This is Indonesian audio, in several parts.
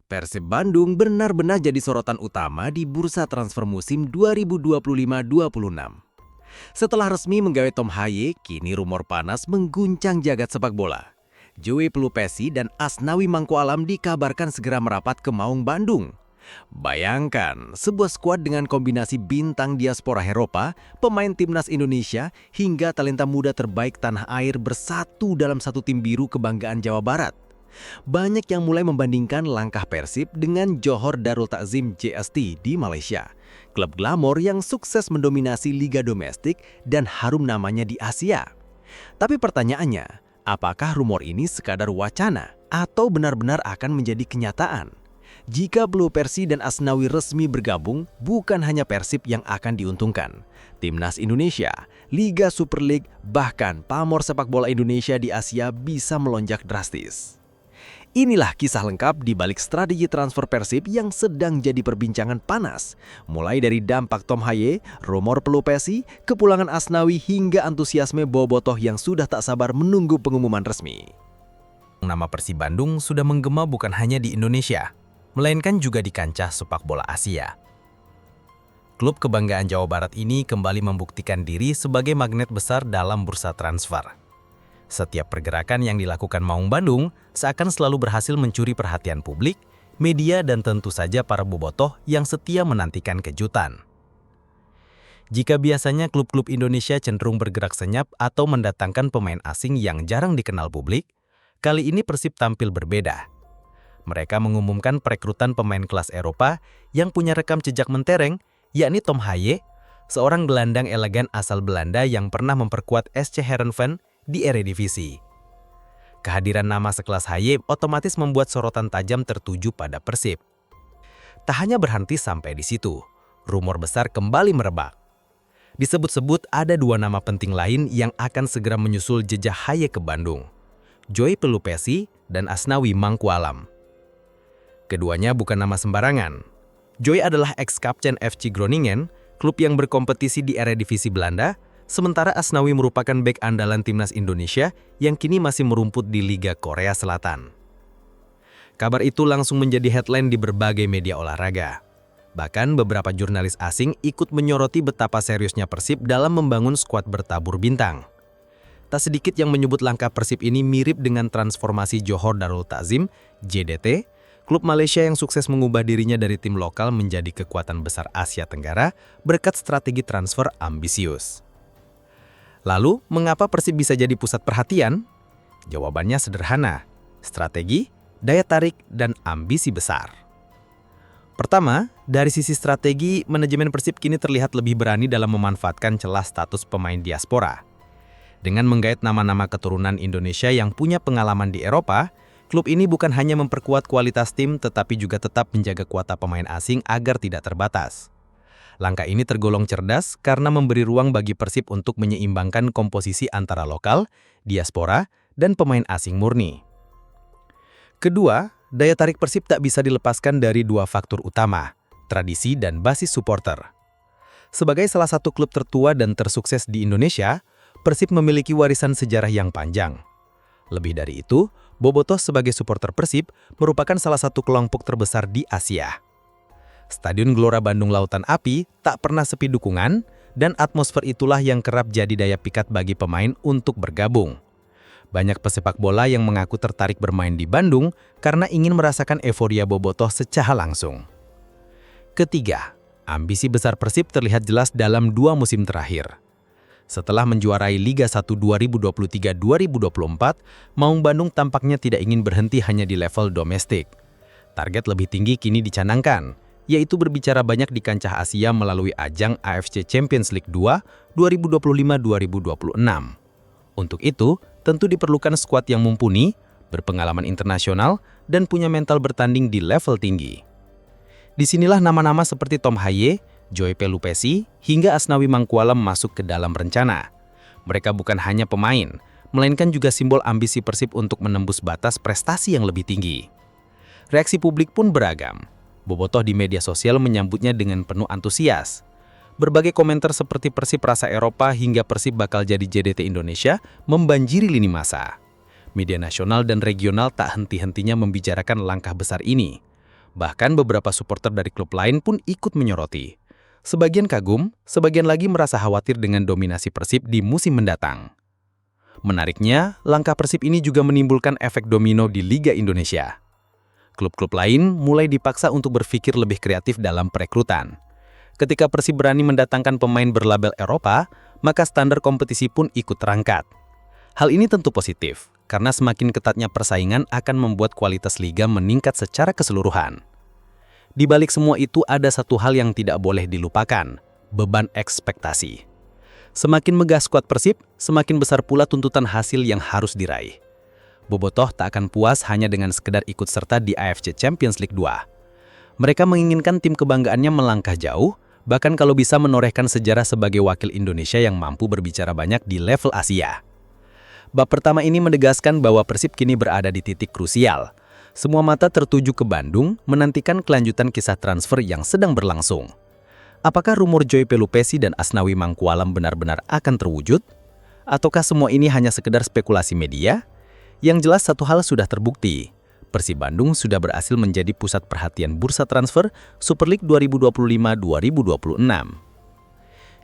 Persib Bandung benar-benar jadi sorotan utama di bursa transfer musim 2025-26. Setelah resmi menggawai Tom Haye, kini rumor panas mengguncang jagat sepak bola. Joey Pelupesi dan Asnawi Mangkualam dikabarkan segera merapat ke Maung Bandung. Bayangkan, sebuah skuad dengan kombinasi bintang diaspora Eropa, pemain timnas Indonesia, hingga talenta muda terbaik tanah air bersatu dalam satu tim biru kebanggaan Jawa Barat. Banyak yang mulai membandingkan langkah Persib dengan Johor Darul Takzim JST di Malaysia, klub glamor yang sukses mendominasi liga domestik dan harum namanya di Asia. Tapi pertanyaannya, apakah rumor ini sekadar wacana atau benar-benar akan menjadi kenyataan? Jika Pelupesi dan Asnawi resmi bergabung, bukan hanya Persib yang akan diuntungkan. Timnas Indonesia, Liga Super League, bahkan pamor sepak bola Indonesia di Asia bisa melonjak drastis. Inilah kisah lengkap di balik strategi transfer Persib yang sedang jadi perbincangan panas. Mulai dari dampak Tom Haye, rumor Pelupesi, kepulangan Asnawi hingga antusiasme bobotoh yang sudah tak sabar menunggu pengumuman resmi. Nama Persib Bandung sudah menggema bukan hanya di Indonesia, melainkan juga di kancah sepak bola Asia. Klub kebanggaan Jawa Barat ini kembali membuktikan diri sebagai magnet besar dalam bursa transfer. Setiap pergerakan yang dilakukan Maung Bandung seakan selalu berhasil mencuri perhatian publik, media, dan tentu saja para bobotoh yang setia menantikan kejutan. Jika biasanya klub-klub Indonesia cenderung bergerak senyap atau mendatangkan pemain asing yang jarang dikenal publik, kali ini Persib tampil berbeda. Mereka mengumumkan perekrutan pemain kelas Eropa yang punya rekam jejak mentereng, yakni Tom Haye, seorang gelandang elegan asal Belanda yang pernah memperkuat SC Heerenveen di Eredivisie. Kehadiran nama sekelas Haye otomatis membuat sorotan tajam tertuju pada Persib. Tak hanya berhenti sampai di situ, rumor besar kembali merebak. Disebut-sebut ada dua nama penting lain yang akan segera menyusul jejak Haye ke Bandung, Joey Pelupesi dan Asnawi Mangkualam. Keduanya bukan nama sembarangan. Joey adalah ex-kapten FC Groningen, klub yang berkompetisi di Eredivisie Belanda, sementara Asnawi merupakan bek andalan timnas Indonesia yang kini masih merumput di Liga Korea Selatan. Kabar itu langsung menjadi headline di berbagai media olahraga. Bahkan beberapa jurnalis asing ikut menyoroti betapa seriusnya Persib dalam membangun skuad bertabur bintang. Tak sedikit yang menyebut langkah Persib ini mirip dengan transformasi Johor Darul Takzim, JDT, klub Malaysia yang sukses mengubah dirinya dari tim lokal menjadi kekuatan besar Asia Tenggara berkat strategi transfer ambisius. Lalu, mengapa Persib bisa jadi pusat perhatian? Jawabannya sederhana, strategi, daya tarik, dan ambisi besar. Pertama, dari sisi strategi, manajemen Persib kini terlihat lebih berani dalam memanfaatkan celah status pemain diaspora. Dengan menggait nama-nama keturunan Indonesia yang punya pengalaman di Eropa, klub ini bukan hanya memperkuat kualitas tim tetapi juga tetap menjaga kuota pemain asing agar tidak terbatas. Langkah ini tergolong cerdas karena memberi ruang bagi Persib untuk menyeimbangkan komposisi antara lokal, diaspora, dan pemain asing murni. Kedua, daya tarik Persib tak bisa dilepaskan dari dua faktor utama, tradisi dan basis supporter. Sebagai salah satu klub tertua dan tersukses di Indonesia, Persib memiliki warisan sejarah yang panjang. Lebih dari itu, bobotoh sebagai supporter Persib merupakan salah satu kelompok terbesar di Asia. Stadion Gelora Bandung Lautan Api tak pernah sepi dukungan, dan atmosfer itulah yang kerap jadi daya pikat bagi pemain untuk bergabung. Banyak pesepak bola yang mengaku tertarik bermain di Bandung karena ingin merasakan euforia bobotoh secara langsung. Ketiga, ambisi besar Persib terlihat jelas dalam dua musim terakhir. Setelah menjuarai Liga 1 2023-2024, Maung Bandung tampaknya tidak ingin berhenti hanya di level domestik. Target lebih tinggi kini dicanangkan, yaitu berbicara banyak di kancah Asia melalui ajang AFC Champions League 2 2025-2026. Untuk itu, tentu diperlukan skuad yang mumpuni, berpengalaman internasional, dan punya mental bertanding di level tinggi. Disinilah nama-nama seperti Tom Haye, Joey Pelupesi, hingga Asnawi Mangkualam masuk ke dalam rencana. Mereka bukan hanya pemain, melainkan juga simbol ambisi Persib untuk menembus batas prestasi yang lebih tinggi. Reaksi publik pun beragam. Bobotoh di media sosial menyambutnya dengan penuh antusias. Berbagai komentar seperti Persib rasa Eropa hingga Persib bakal jadi JDT Indonesia membanjiri lini massa. Media nasional dan regional tak henti-hentinya membicarakan langkah besar ini. Bahkan beberapa supporter dari klub lain pun ikut menyoroti. Sebagian kagum, sebagian lagi merasa khawatir dengan dominasi Persib di musim mendatang. Menariknya, langkah Persib ini juga menimbulkan efek domino di Liga Indonesia. Klub-klub lain mulai dipaksa untuk berpikir lebih kreatif dalam perekrutan. Ketika Persib berani mendatangkan pemain berlabel Eropa, maka standar kompetisi pun ikut terangkat. Hal ini tentu positif, karena semakin ketatnya persaingan akan membuat kualitas liga meningkat secara keseluruhan. Di balik semua itu ada satu hal yang tidak boleh dilupakan, beban ekspektasi. Semakin megah skuad Persib, semakin besar pula tuntutan hasil yang harus diraih. Bobotoh tak akan puas hanya dengan sekedar ikut serta di AFC Champions League 2. Mereka menginginkan tim kebanggaannya melangkah jauh, bahkan kalau bisa menorehkan sejarah sebagai wakil Indonesia yang mampu berbicara banyak di level Asia. Bab pertama ini menegaskan bahwa Persib kini berada di titik krusial. Semua mata tertuju ke Bandung, menantikan kelanjutan kisah transfer yang sedang berlangsung. Apakah rumor Joy Pelupesi dan Asnawi Mangkualam benar-benar akan terwujud? Ataukah semua ini hanya sekedar spekulasi media? Yang jelas satu hal sudah terbukti. Persib Bandung sudah berhasil menjadi pusat perhatian bursa transfer Super League 2025-2026.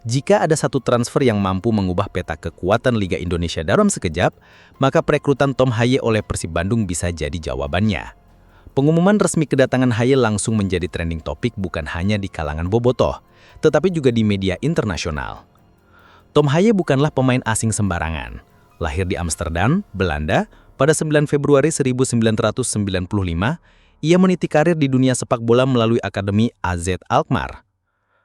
Jika ada satu transfer yang mampu mengubah peta kekuatan Liga Indonesia dalam sekejap, maka perekrutan Tom Haye oleh Persib Bandung bisa jadi jawabannya. Pengumuman resmi kedatangan Haye langsung menjadi trending topik bukan hanya di kalangan bobotoh, tetapi juga di media internasional. Tom Haye bukanlah pemain asing sembarangan. Lahir di Amsterdam, Belanda, pada 9 Februari 1995, ia meniti karir di dunia sepak bola melalui Akademi AZ Alkmaar.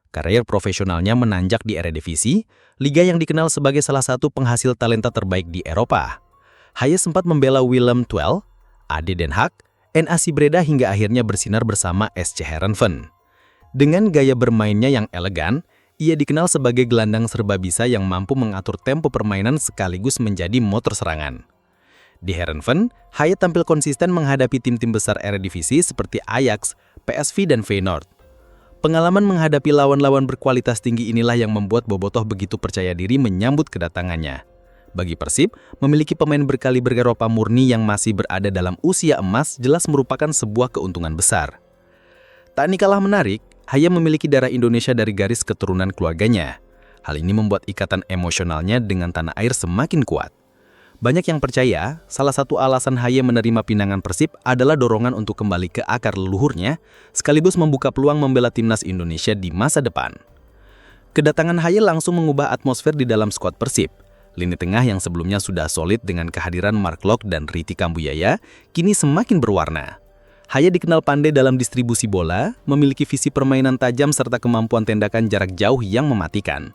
Karir profesionalnya menanjak di Eredivisie, liga yang dikenal sebagai salah satu penghasil talenta terbaik di Eropa. Haye sempat membela Willem II, AD Den Haag, NAC Breda hingga akhirnya bersinar bersama SC Heerenveen. Dengan gaya bermainnya yang elegan, ia dikenal sebagai gelandang serbabisa yang mampu mengatur tempo permainan sekaligus menjadi motor serangan. Di Heerenveen, Haye tampil konsisten menghadapi tim-tim besar Eredivisie seperti Ajax, PSV, dan Feyenoord. Pengalaman menghadapi lawan-lawan berkualitas tinggi inilah yang membuat bobotoh begitu percaya diri menyambut kedatangannya. Bagi Persib, memiliki pemain berkaliber Eropa murni yang masih berada dalam usia emas jelas merupakan sebuah keuntungan besar. Tak kalah menarik, Haye memiliki darah Indonesia dari garis keturunan keluarganya. Hal ini membuat ikatan emosionalnya dengan tanah air semakin kuat. Banyak yang percaya, salah satu alasan Haye menerima pinangan Persib adalah dorongan untuk kembali ke akar leluhurnya, sekaligus membuka peluang membela timnas Indonesia di masa depan. Kedatangan Haye langsung mengubah atmosfer di dalam skuad Persib. Lini tengah yang sebelumnya sudah solid dengan kehadiran Mark Lok dan Riti Kambuyaya, kini semakin berwarna. Haye dikenal pandai dalam distribusi bola, memiliki visi permainan tajam serta kemampuan tendakan jarak jauh yang mematikan.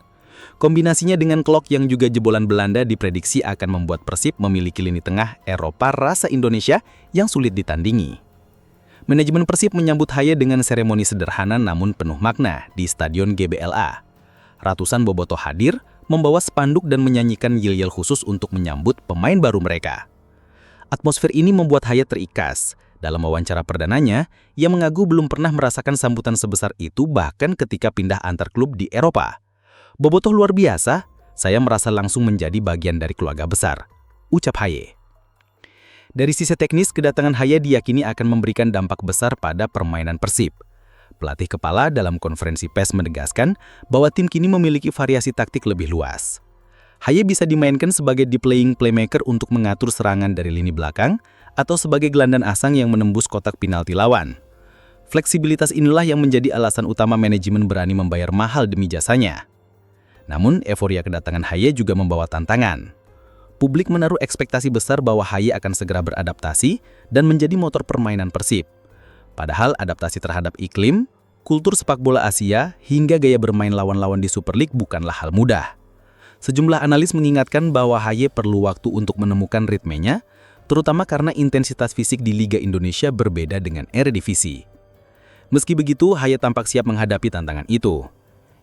Kombinasinya dengan Klok yang juga jebolan Belanda diprediksi akan membuat Persib memiliki lini tengah Eropa rasa Indonesia yang sulit ditandingi. Manajemen Persib menyambut Haye dengan seremoni sederhana namun penuh makna di Stadion GBLA. Ratusan bobotoh hadir, membawa spanduk dan menyanyikan yel-yel khusus untuk menyambut pemain baru mereka. Atmosfer ini membuat Haye terikas. Dalam wawancara perdananya, ia mengaku belum pernah merasakan sambutan sebesar itu bahkan ketika pindah antar klub di Eropa. Bobotoh luar biasa, saya merasa langsung menjadi bagian dari keluarga besar, ucap Haye. Dari sisi teknis, kedatangan Haye diyakini akan memberikan dampak besar pada permainan Persib. Pelatih kepala dalam konferensi pers menegaskan bahwa tim kini memiliki variasi taktik lebih luas. Haye bisa dimainkan sebagai deep playing playmaker untuk mengatur serangan dari lini belakang atau sebagai gelandang asang yang menembus kotak penalti lawan. Fleksibilitas inilah yang menjadi alasan utama manajemen berani membayar mahal demi jasanya. Namun, euforia kedatangan Haye juga membawa tantangan. Publik menaruh ekspektasi besar bahwa Haye akan segera beradaptasi dan menjadi motor permainan Persib. Padahal adaptasi terhadap iklim, kultur sepak bola Asia, hingga gaya bermain lawan-lawan di Super League bukanlah hal mudah. Sejumlah analis mengingatkan bahwa Haye perlu waktu untuk menemukan ritmenya, terutama karena intensitas fisik di Liga Indonesia berbeda dengan Eredivisie. Meski begitu, Haye tampak siap menghadapi tantangan itu.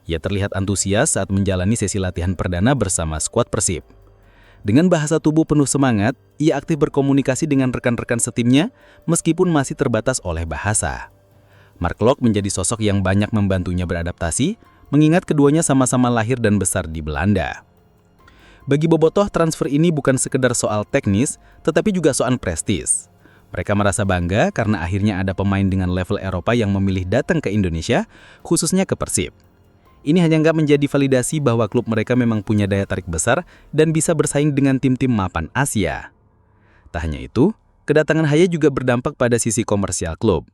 Ia terlihat antusias saat menjalani sesi latihan perdana bersama skuad Persib. Dengan bahasa tubuh penuh semangat, ia aktif berkomunikasi dengan rekan-rekan setimnya meskipun masih terbatas oleh bahasa. Mark Lok menjadi sosok yang banyak membantunya beradaptasi, mengingat keduanya sama-sama lahir dan besar di Belanda. Bagi bobotoh, transfer ini bukan sekedar soal teknis, tetapi juga soal prestis. Mereka merasa bangga karena akhirnya ada pemain dengan level Eropa yang memilih datang ke Indonesia, khususnya ke Persib. Ini hanya nggak menjadi validasi bahwa klub mereka memang punya daya tarik besar dan bisa bersaing dengan tim-tim mapan Asia. Tak hanya itu, kedatangan Haye juga berdampak pada sisi komersial klub.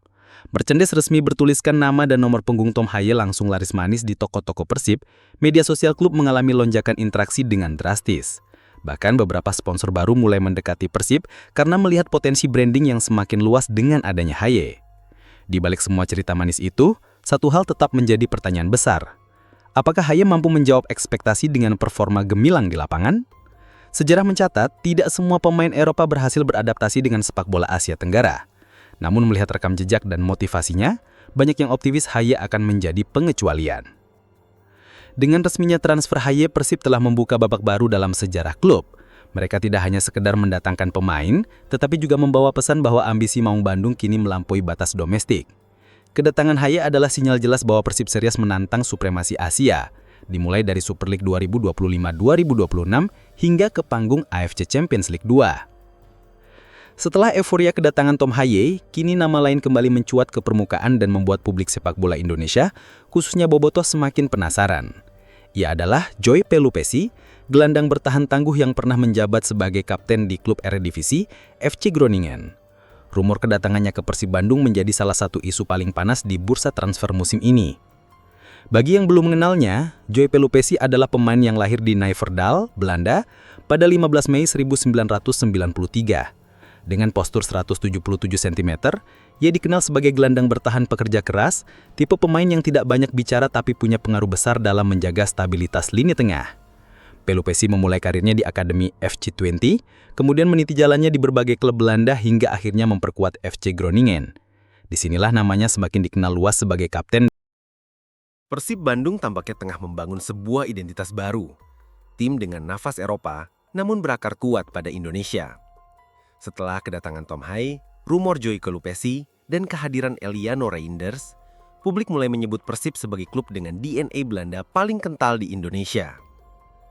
Merchandise resmi bertuliskan nama dan nomor punggung Tom Haye langsung laris manis di toko-toko Persib. Media sosial klub mengalami lonjakan interaksi dengan drastis. Bahkan beberapa sponsor baru mulai mendekati Persib karena melihat potensi branding yang semakin luas dengan adanya Haye. Di balik semua cerita manis itu, satu hal tetap menjadi pertanyaan besar. Apakah Haye mampu menjawab ekspektasi dengan performa gemilang di lapangan? Sejarah mencatat, tidak semua pemain Eropa berhasil beradaptasi dengan sepak bola Asia Tenggara. Namun melihat rekam jejak dan motivasinya, banyak yang optimis Haye akan menjadi pengecualian. Dengan resminya transfer Haye, Persib telah membuka babak baru dalam sejarah klub. Mereka tidak hanya sekedar mendatangkan pemain, tetapi juga membawa pesan bahwa ambisi Maung Bandung kini melampaui batas domestik. Kedatangan Haye adalah sinyal jelas bahwa Persib serius menantang supremasi Asia, dimulai dari Super League 2025-2026 hingga ke panggung AFC Champions League 2. Setelah euforia kedatangan Tom Haye, kini nama lain kembali mencuat ke permukaan dan membuat publik sepak bola Indonesia, khususnya bobotoh, semakin penasaran. Ia adalah Joy Pelupessy, gelandang bertahan tangguh yang pernah menjabat sebagai kapten di klub Eredivisie, FC Groningen. Rumor kedatangannya ke Persib Bandung menjadi salah satu isu paling panas di bursa transfer musim ini. Bagi yang belum mengenalnya, Joy Pelupessy adalah pemain yang lahir di Nijverdal, Belanda, pada 15 Mei 1993. Dengan postur 177 cm, ia dikenal sebagai gelandang bertahan pekerja keras, tipe pemain yang tidak banyak bicara tapi punya pengaruh besar dalam menjaga stabilitas lini tengah. Pelupessy memulai karirnya di Akademi FC Twente, kemudian meniti jalannya di berbagai klub Belanda hingga akhirnya memperkuat FC Groningen. Disinilah namanya semakin dikenal luas sebagai kapten. Persib Bandung tampaknya tengah membangun sebuah identitas baru. Tim dengan nafas Eropa, namun berakar kuat pada Indonesia. Setelah kedatangan Tom Haye, rumor Joy Pelupessy, dan kehadiran Eliano Reinders, publik mulai menyebut Persib sebagai klub dengan DNA Belanda paling kental di Indonesia.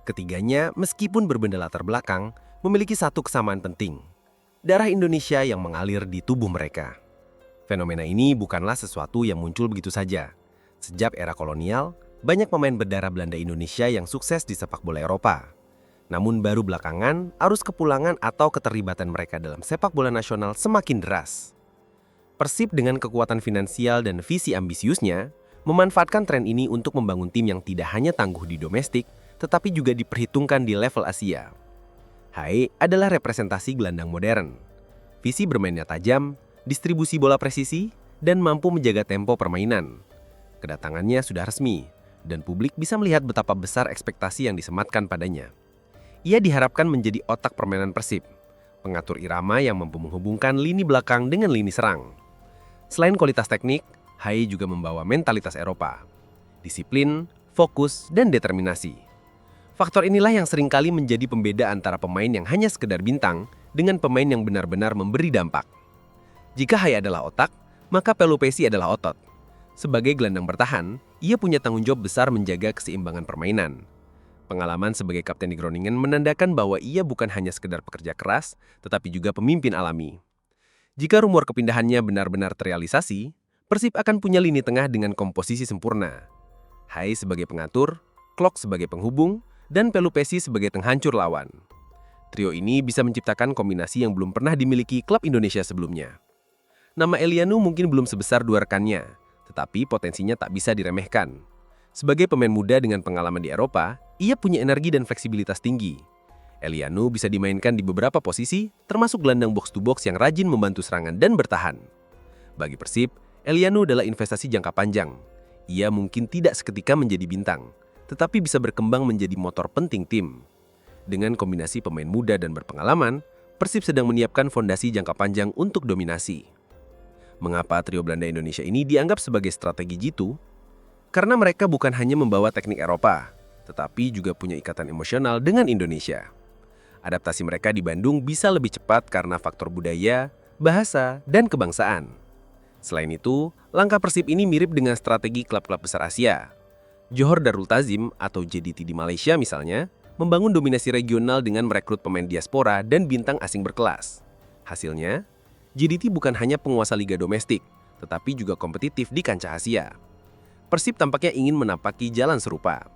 Ketiganya, meskipun berbeda latar belakang, memiliki satu kesamaan penting: darah Indonesia yang mengalir di tubuh mereka. Fenomena ini bukanlah sesuatu yang muncul begitu saja. Sejak era kolonial, banyak pemain berdarah Belanda Indonesia yang sukses di sepak bola Eropa. Namun baru belakangan, arus kepulangan atau keterlibatan mereka dalam sepak bola nasional semakin deras. Persib dengan kekuatan finansial dan visi ambisiusnya, memanfaatkan tren ini untuk membangun tim yang tidak hanya tangguh di domestik, tetapi juga diperhitungkan di level Asia. Haye adalah representasi gelandang modern. Visi bermainnya tajam, distribusi bola presisi, dan mampu menjaga tempo permainan. Kedatangannya sudah resmi, dan publik bisa melihat betapa besar ekspektasi yang disematkan padanya. Ia diharapkan menjadi otak permainan Persib, pengatur irama yang mampu menghubungkan lini belakang dengan lini serang. Selain kualitas teknik, Haye juga membawa mentalitas Eropa, disiplin, fokus, dan determinasi. Faktor inilah yang seringkali menjadi pembeda antara pemain yang hanya sekedar bintang dengan pemain yang benar-benar memberi dampak. Jika Haye adalah otak, maka Pelupessy adalah otot. Sebagai gelandang bertahan, ia punya tanggung jawab besar menjaga keseimbangan permainan. Pengalaman sebagai kapten di Groningen menandakan bahwa ia bukan hanya sekedar pekerja keras, tetapi juga pemimpin alami. Jika rumor kepindahannya benar-benar terrealisasi, Persib akan punya lini tengah dengan komposisi sempurna. Haye sebagai pengatur, Klok sebagai penghubung, dan Pelupessy sebagai penghancur lawan. Trio ini bisa menciptakan kombinasi yang belum pernah dimiliki klub Indonesia sebelumnya. Nama Eliano mungkin belum sebesar dua rekannya, tetapi potensinya tak bisa diremehkan. Sebagai pemain muda dengan pengalaman di Eropa, ia punya energi dan fleksibilitas tinggi. Eliano bisa dimainkan di beberapa posisi, termasuk gelandang box-to-box yang rajin membantu serangan dan bertahan. Bagi Persib, Eliano adalah investasi jangka panjang. Ia mungkin tidak seketika menjadi bintang, tetapi bisa berkembang menjadi motor penting tim. Dengan kombinasi pemain muda dan berpengalaman, Persib sedang menyiapkan fondasi jangka panjang untuk dominasi. Mengapa trio Belanda Indonesia ini dianggap sebagai strategi jitu? Karena mereka bukan hanya membawa teknik Eropa, tetapi juga punya ikatan emosional dengan Indonesia. Adaptasi mereka di Bandung bisa lebih cepat karena faktor budaya, bahasa, dan kebangsaan. Selain itu, langkah Persib ini mirip dengan strategi klub-klub besar Asia. Johor Darul Ta'zim atau JDT di Malaysia misalnya, membangun dominasi regional dengan merekrut pemain diaspora dan bintang asing berkelas. Hasilnya, JDT bukan hanya penguasa liga domestik, tetapi juga kompetitif di kancah Asia. Persib tampaknya ingin menapaki jalan serupa.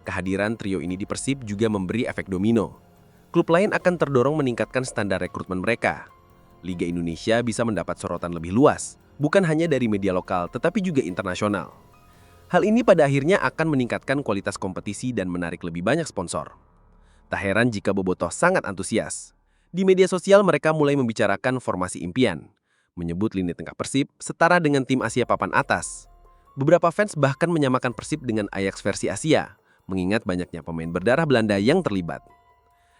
Kehadiran trio ini di Persib juga memberi efek domino. Klub lain akan terdorong meningkatkan standar rekrutmen mereka. Liga Indonesia bisa mendapat sorotan lebih luas, bukan hanya dari media lokal tetapi juga internasional. Hal ini pada akhirnya akan meningkatkan kualitas kompetisi dan menarik lebih banyak sponsor. Tak heran jika Bobotoh sangat antusias. Di media sosial mereka mulai membicarakan formasi impian, menyebut lini tengah Persib setara dengan tim Asia papan atas. Beberapa fans bahkan menyamakan Persib dengan Ajax versi Asia, mengingat banyaknya pemain berdarah Belanda yang terlibat.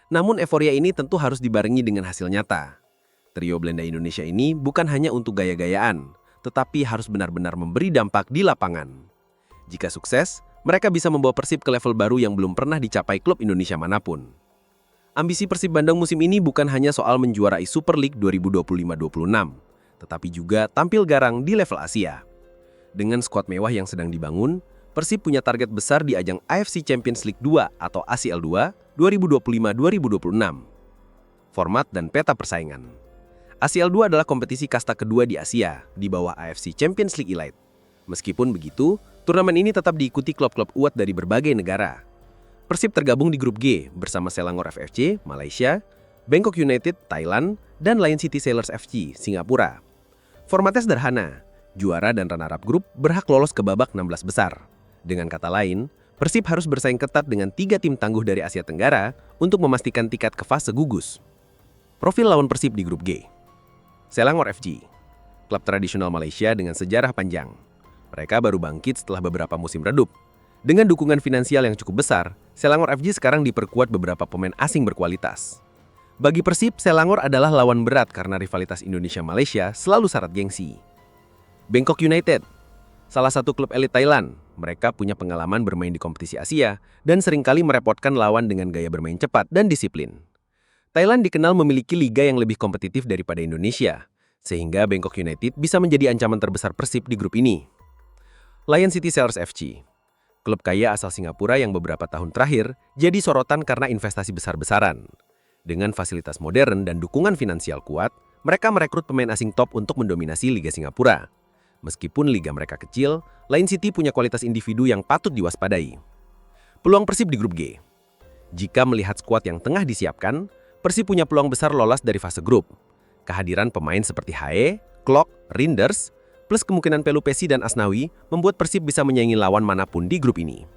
Namun euforia ini tentu harus dibarengi dengan hasil nyata. Trio Belanda Indonesia ini bukan hanya untuk gaya-gayaan, tetapi harus benar-benar memberi dampak di lapangan. Jika sukses, mereka bisa membawa Persib ke level baru yang belum pernah dicapai klub Indonesia manapun. Ambisi Persib Bandung musim ini bukan hanya soal menjuarai Super League 2025-26, tetapi juga tampil garang di level Asia. Dengan skuad mewah yang sedang dibangun, Persib punya target besar di ajang AFC Champions League 2 atau ACL 2 2025-2026. Format dan peta persaingan. ACL 2 adalah kompetisi kasta kedua di Asia, di bawah AFC Champions League Elite. Meskipun begitu, turnamen ini tetap diikuti klub-klub kuat dari berbagai negara. Persib tergabung di grup G bersama Selangor FFC, Malaysia, Bangkok United, Thailand, dan Lion City Sailors FC, Singapura. Formatnya sederhana, juara dan runner-up grup berhak lolos ke babak 16 besar. Dengan kata lain, Persib harus bersaing ketat dengan 3 tim tangguh dari Asia Tenggara untuk memastikan tiket ke fase gugus. Profil lawan Persib di grup G. Selangor FC, klub tradisional Malaysia dengan sejarah panjang. Mereka baru bangkit setelah beberapa musim redup. Dengan dukungan finansial yang cukup besar, Selangor FC sekarang diperkuat beberapa pemain asing berkualitas. Bagi Persib, Selangor adalah lawan berat karena rivalitas Indonesia-Malaysia selalu syarat gengsi. Bangkok United, salah satu klub elit Thailand. Mereka punya pengalaman bermain di kompetisi Asia dan seringkali merepotkan lawan dengan gaya bermain cepat dan disiplin. Thailand dikenal memiliki liga yang lebih kompetitif daripada Indonesia, sehingga Bangkok United bisa menjadi ancaman terbesar Persib di grup ini. Lion City Sailors FC, klub kaya asal Singapura yang beberapa tahun terakhir jadi sorotan karena investasi besar-besaran. Dengan fasilitas modern dan dukungan finansial kuat, mereka merekrut pemain asing top untuk mendominasi Liga Singapura. Meskipun liga mereka kecil, Lion City punya kualitas individu yang patut diwaspadai. Peluang Persib di grup G. Jika melihat skuad yang tengah disiapkan, Persib punya peluang besar lolos dari fase grup. Kehadiran pemain seperti Hae, Klok, Rinders, plus kemungkinan Pelupesi dan Asnawi membuat Persib bisa menyaingi lawan manapun di grup ini.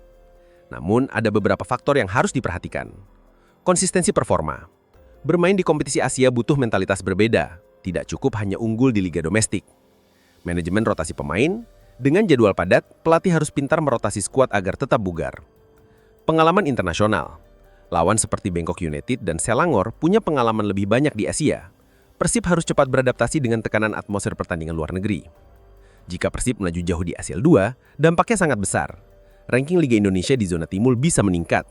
Namun, ada beberapa faktor yang harus diperhatikan. Konsistensi performa. Bermain di kompetisi Asia butuh mentalitas berbeda, tidak cukup hanya unggul di liga domestik. Manajemen rotasi pemain, dengan jadwal padat, pelatih harus pintar merotasi skuad agar tetap bugar. Pengalaman internasional. Lawan seperti Bangkok United dan Selangor punya pengalaman lebih banyak di Asia. Persib harus cepat beradaptasi dengan tekanan atmosfer pertandingan luar negeri. Jika Persib melaju jauh di ACL 2, dampaknya sangat besar. Ranking Liga Indonesia di zona timur bisa meningkat.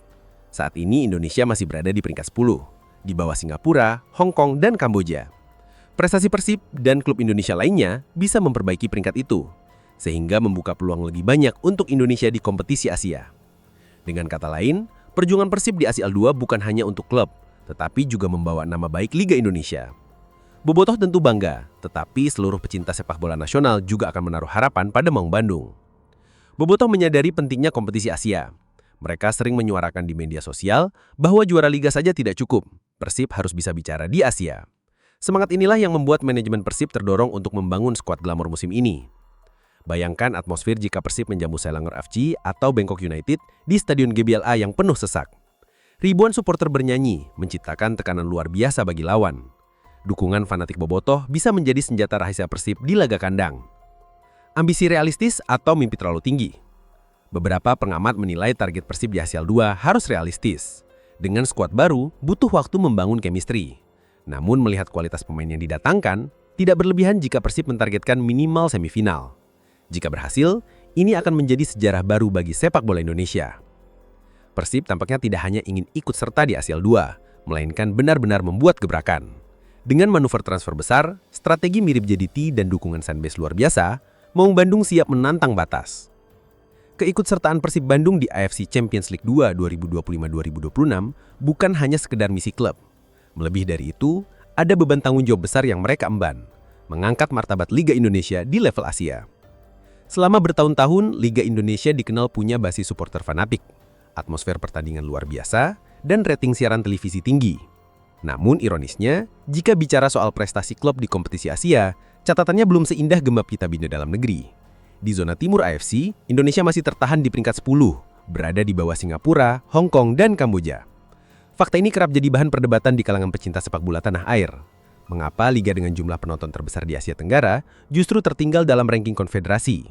Saat ini Indonesia masih berada di peringkat 10, di bawah Singapura, Hong Kong, dan Kamboja. Prestasi Persib dan klub Indonesia lainnya bisa memperbaiki peringkat itu, sehingga membuka peluang lebih banyak untuk Indonesia di kompetisi Asia. Dengan kata lain, perjuangan Persib di ACL 2 bukan hanya untuk klub, tetapi juga membawa nama baik Liga Indonesia. Bobotoh tentu bangga, tetapi seluruh pecinta sepak bola nasional juga akan menaruh harapan pada Maung Bandung. Bobotoh menyadari pentingnya kompetisi Asia. Mereka sering menyuarakan di media sosial bahwa juara liga saja tidak cukup, Persib harus bisa bicara di Asia. Semangat inilah yang membuat manajemen Persib terdorong untuk membangun skuad glamor musim ini. Bayangkan atmosfer jika Persib menjamu Selangor FC atau Bangkok United di Stadion GBLA yang penuh sesak. Ribuan supporter bernyanyi, menciptakan tekanan luar biasa bagi lawan. Dukungan fanatik Bobotoh bisa menjadi senjata rahasia Persib di laga kandang. Ambisi realistis atau mimpi terlalu tinggi? Beberapa pengamat menilai target Persib di ACL 2 harus realistis. Dengan skuad baru, butuh waktu membangun chemistry. Namun melihat kualitas pemain yang didatangkan, tidak berlebihan jika Persib mentargetkan minimal semifinal. Jika berhasil, ini akan menjadi sejarah baru bagi sepak bola Indonesia. Persib tampaknya tidak hanya ingin ikut serta di ACL 2, melainkan benar-benar membuat gebrakan. Dengan manuver transfer besar, strategi mirip JDT dan dukungan fanbase luar biasa, Maung Bandung siap menantang batas. Keikutsertaan Persib Bandung di AFC Champions League 2 2025-2026 bukan hanya sekedar misi klub. Melebih dari itu, ada beban tanggung jawab besar yang mereka emban, mengangkat martabat Liga Indonesia di level Asia. Selama bertahun-tahun, Liga Indonesia dikenal punya basis supporter fanatik, atmosfer pertandingan luar biasa, dan rating siaran televisi tinggi. Namun ironisnya, jika bicara soal prestasi klub di kompetisi Asia, catatannya belum seindah Gembap Kitabina dalam negeri. Di zona timur AFC, Indonesia masih tertahan di peringkat 10, berada di bawah Singapura, Hong Kong, dan Kamboja. Fakta ini kerap jadi bahan perdebatan di kalangan pecinta sepak bola tanah air. Mengapa liga dengan jumlah penonton terbesar di Asia Tenggara justru tertinggal dalam ranking konfederasi?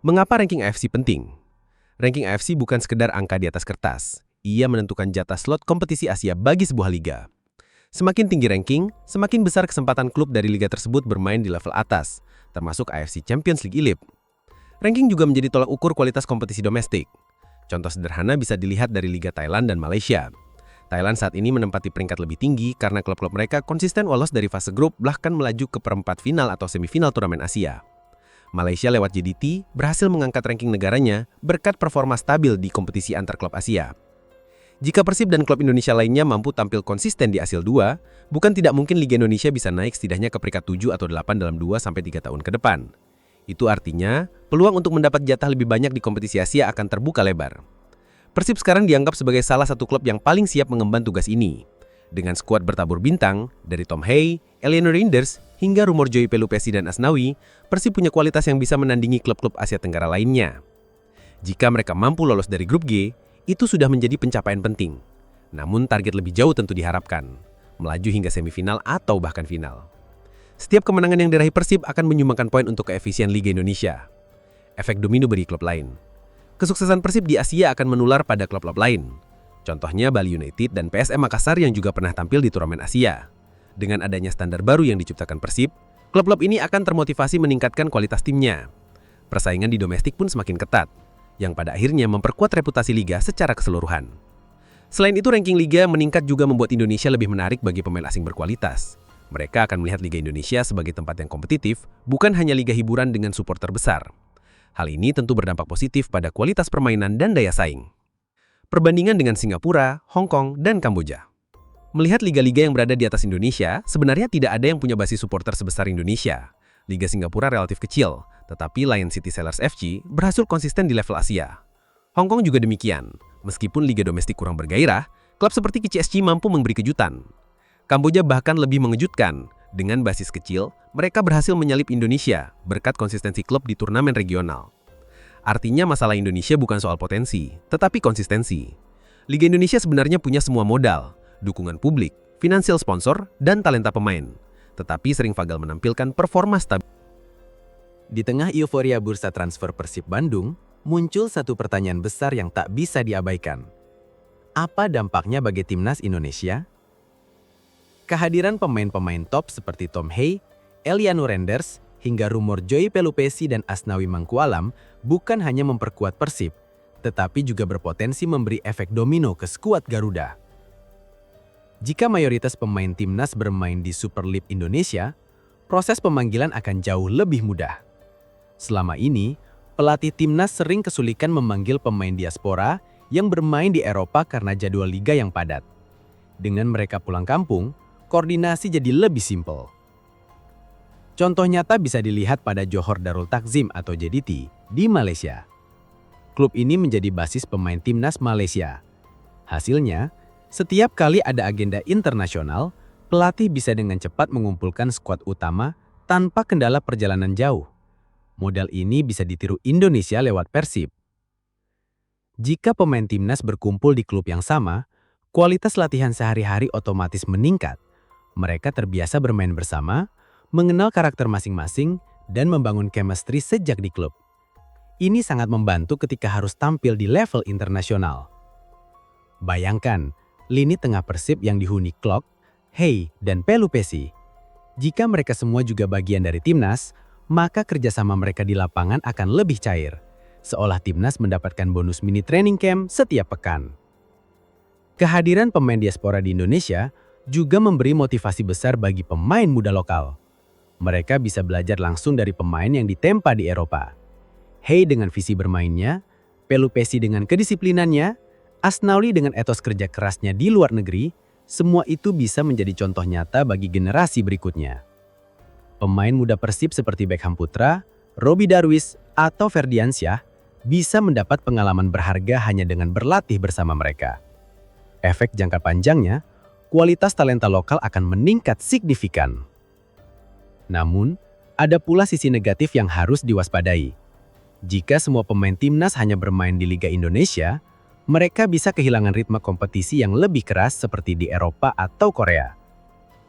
Mengapa ranking AFC penting? Ranking AFC bukan sekedar angka di atas kertas. Ia menentukan jatah slot kompetisi Asia bagi sebuah liga. Semakin tinggi ranking, semakin besar kesempatan klub dari liga tersebut bermain di level atas, termasuk AFC Champions League Elite. Ranking juga menjadi tolak ukur kualitas kompetisi domestik. Contoh sederhana bisa dilihat dari Liga Thailand dan Malaysia. Thailand saat ini menempati peringkat lebih tinggi karena klub-klub mereka konsisten lolos dari fase grup bahkan melaju ke perempat final atau semifinal turnamen Asia. Malaysia lewat JDT berhasil mengangkat ranking negaranya berkat performa stabil di kompetisi antar klub Asia. Jika Persib dan klub Indonesia lainnya mampu tampil konsisten di ASIL 2, bukan tidak mungkin Liga Indonesia bisa naik setidaknya ke peringkat 7 atau 8 dalam 2-3 tahun ke depan. Itu artinya, peluang untuk mendapat jatah lebih banyak di kompetisi Asia akan terbuka lebar. Persib sekarang dianggap sebagai salah satu klub yang paling siap mengemban tugas ini. Dengan skuad bertabur bintang, dari Tom Hey, Eleanor Rinders, hingga rumor Joy Pelupesi dan Asnawi, Persib punya kualitas yang bisa menandingi klub-klub Asia Tenggara lainnya. Jika mereka mampu lolos dari grup G, itu sudah menjadi pencapaian penting. Namun target lebih jauh tentu diharapkan, melaju hingga semifinal atau bahkan final. Setiap kemenangan yang diraih Persib akan menyumbangkan poin untuk keefisien Liga Indonesia. Efek domino bagi klub lain. Kesuksesan Persib di Asia akan menular pada klub-klub lain. Contohnya Bali United dan PSM Makassar yang juga pernah tampil di turnamen Asia. Dengan adanya standar baru yang diciptakan Persib, klub-klub ini akan termotivasi meningkatkan kualitas timnya. Persaingan di domestik pun semakin ketat, yang pada akhirnya memperkuat reputasi liga secara keseluruhan. Selain itu, ranking liga meningkat juga membuat Indonesia lebih menarik bagi pemain asing berkualitas. Mereka akan melihat Liga Indonesia sebagai tempat yang kompetitif, bukan hanya liga hiburan dengan supporter besar. Hal ini tentu berdampak positif pada kualitas permainan dan daya saing. Perbandingan dengan Singapura, Hong Kong, dan Kamboja. Melihat liga-liga yang berada di atas Indonesia, sebenarnya tidak ada yang punya basis supporter sebesar Indonesia. Liga Singapura relatif kecil, tetapi Lion City Sailors FC berhasil konsisten di level Asia. Hong Kong juga demikian. Meskipun liga domestik kurang bergairah, klub seperti KCSG mampu memberi kejutan. Kamboja bahkan lebih mengejutkan. Dengan basis kecil, mereka berhasil menyalip Indonesia berkat konsistensi klub di turnamen regional. Artinya masalah Indonesia bukan soal potensi, tetapi konsistensi. Liga Indonesia sebenarnya punya semua modal, dukungan publik, finansial sponsor, dan talenta pemain. Tetapi sering gagal menampilkan performa stabil. Di tengah euforia bursa transfer Persib Bandung, muncul satu pertanyaan besar yang tak bisa diabaikan. Apa dampaknya bagi timnas Indonesia? Kehadiran pemain-pemain top seperti Tom Hey, Eleanor Rinders, hingga rumor Joy Pelupesi dan Asnawi Mangkualam bukan hanya memperkuat Persib, tetapi juga berpotensi memberi efek domino ke skuad Garuda. Jika mayoritas pemain timnas bermain di Super League Indonesia, proses pemanggilan akan jauh lebih mudah. Selama ini, pelatih timnas sering kesulitan memanggil pemain diaspora yang bermain di Eropa karena jadwal liga yang padat. Dengan mereka pulang kampung, koordinasi jadi lebih simpel. Contoh nyata bisa dilihat pada Johor Darul Takzim atau JDT di Malaysia. Klub ini menjadi basis pemain timnas Malaysia. Hasilnya, setiap kali ada agenda internasional, pelatih bisa dengan cepat mengumpulkan skuad utama tanpa kendala perjalanan jauh. Modal ini bisa ditiru Indonesia lewat Persib. Jika pemain timnas berkumpul di klub yang sama, kualitas latihan sehari-hari otomatis meningkat. Mereka terbiasa bermain bersama, mengenal karakter masing-masing, dan membangun chemistry sejak di klub. Ini sangat membantu ketika harus tampil di level internasional. Bayangkan, lini tengah Persib yang dihuni Klok, Hey, dan Pelupesi. Jika mereka semua juga bagian dari timnas, maka kerjasama mereka di lapangan akan lebih cair, seolah timnas mendapatkan bonus mini training camp setiap pekan. Kehadiran pemain diaspora di Indonesia juga memberi motivasi besar bagi pemain muda lokal. Mereka bisa belajar langsung dari pemain yang ditempa di Eropa. Hey dengan visi bermainnya, Pelupesi dengan kedisiplinannya, Asnawi dengan etos kerja kerasnya di luar negeri, Semua itu bisa menjadi contoh nyata bagi generasi berikutnya. Pemain muda Persib seperti Beckham Putra, Robby Darwish, atau Ferdiansyah bisa mendapat pengalaman berharga hanya dengan berlatih bersama mereka. Efek jangka panjangnya, kualitas talenta lokal akan meningkat signifikan. Namun, ada pula sisi negatif yang harus diwaspadai. Jika semua pemain timnas hanya bermain di Liga Indonesia, mereka bisa kehilangan ritme kompetisi yang lebih keras seperti di Eropa atau Korea.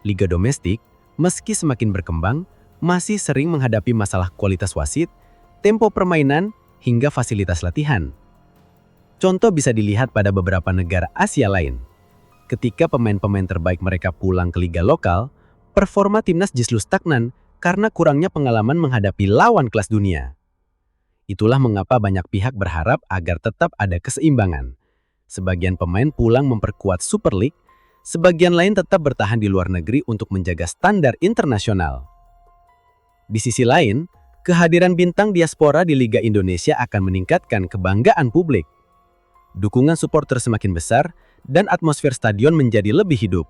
Liga domestik, meski semakin berkembang, masih sering menghadapi masalah kualitas wasit, tempo permainan, hingga fasilitas latihan. Contoh bisa dilihat pada beberapa negara Asia lain. Ketika pemain-pemain terbaik mereka pulang ke liga lokal, performa timnas justru stagnan karena kurangnya pengalaman menghadapi lawan kelas dunia. Itulah mengapa banyak pihak berharap agar tetap ada keseimbangan. Sebagian pemain pulang memperkuat Super League, sebagian lain tetap bertahan di luar negeri untuk menjaga standar internasional. Di sisi lain, kehadiran bintang diaspora di Liga Indonesia akan meningkatkan kebanggaan publik. Dukungan supporter semakin besar dan atmosfer stadion menjadi lebih hidup.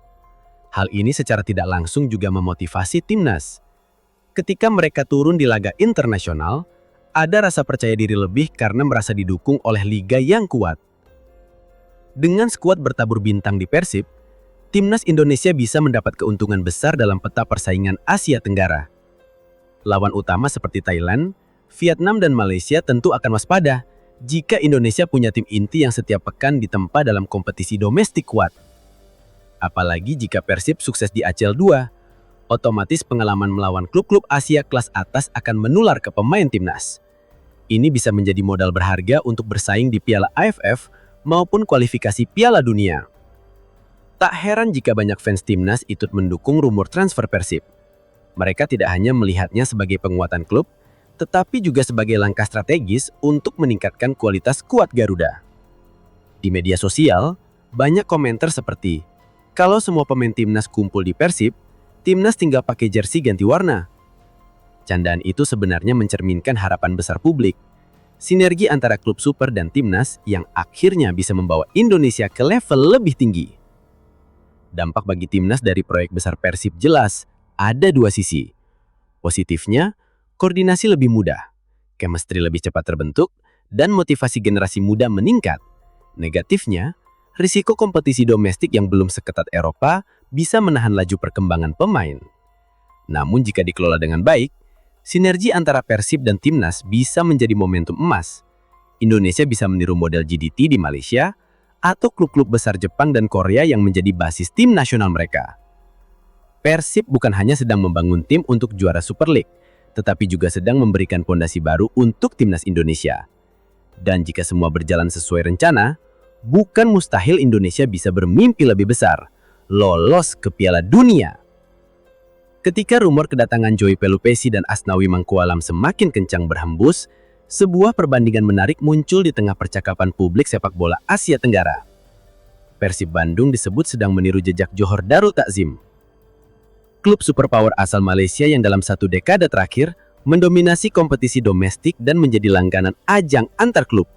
Hal ini secara tidak langsung juga memotivasi timnas. Ketika mereka turun di laga internasional, ada rasa percaya diri lebih karena merasa didukung oleh liga yang kuat. Dengan skuad bertabur bintang di Persib, timnas Indonesia bisa mendapat keuntungan besar dalam peta persaingan Asia Tenggara. Lawan utama seperti Thailand, Vietnam, dan Malaysia tentu akan waspada jika Indonesia punya tim inti yang setiap pekan ditempa dalam kompetisi domestik kuat. Apalagi jika Persib sukses di ACL 2, otomatis pengalaman melawan klub-klub Asia kelas atas akan menular ke pemain timnas. Ini bisa menjadi modal berharga untuk bersaing di Piala AFF maupun kualifikasi Piala Dunia. Tak heran jika banyak fans timnas ikut mendukung rumor transfer Persib. Mereka tidak hanya melihatnya sebagai penguatan klub, tetapi juga sebagai langkah strategis untuk meningkatkan kualitas skuad Garuda. Di media sosial, banyak komentar seperti, "Kalau semua pemain timnas kumpul di Persib, timnas tinggal pakai jersey ganti warna." Candaan itu sebenarnya mencerminkan harapan besar publik. Sinergi antara klub super dan timnas yang akhirnya bisa membawa Indonesia ke level lebih tinggi. Dampak bagi timnas dari proyek besar Persib jelas, ada dua sisi. Positifnya, koordinasi lebih mudah, chemistry lebih cepat terbentuk, dan motivasi generasi muda meningkat. Negatifnya, risiko kompetisi domestik yang belum seketat Eropa bisa menahan laju perkembangan pemain. Namun jika dikelola dengan baik, sinergi antara Persib dan timnas bisa menjadi momentum emas. Indonesia bisa meniru model GDT di Malaysia atau klub-klub besar Jepang dan Korea yang menjadi basis tim nasional mereka. Persib bukan hanya sedang membangun tim untuk juara Super League, tetapi juga sedang memberikan fondasi baru untuk timnas Indonesia. Dan jika semua berjalan sesuai rencana, bukan mustahil Indonesia bisa bermimpi lebih besar, lolos ke Piala Dunia. Ketika rumor kedatangan Joy Pelupesi dan Asnawi Mangkualam semakin kencang berhembus, sebuah perbandingan menarik muncul di tengah percakapan publik sepak bola Asia Tenggara. Persib Bandung disebut sedang meniru jejak Johor Darul Takzim, klub superpower asal Malaysia yang dalam satu dekade terakhir mendominasi kompetisi domestik dan menjadi langganan ajang antar klub.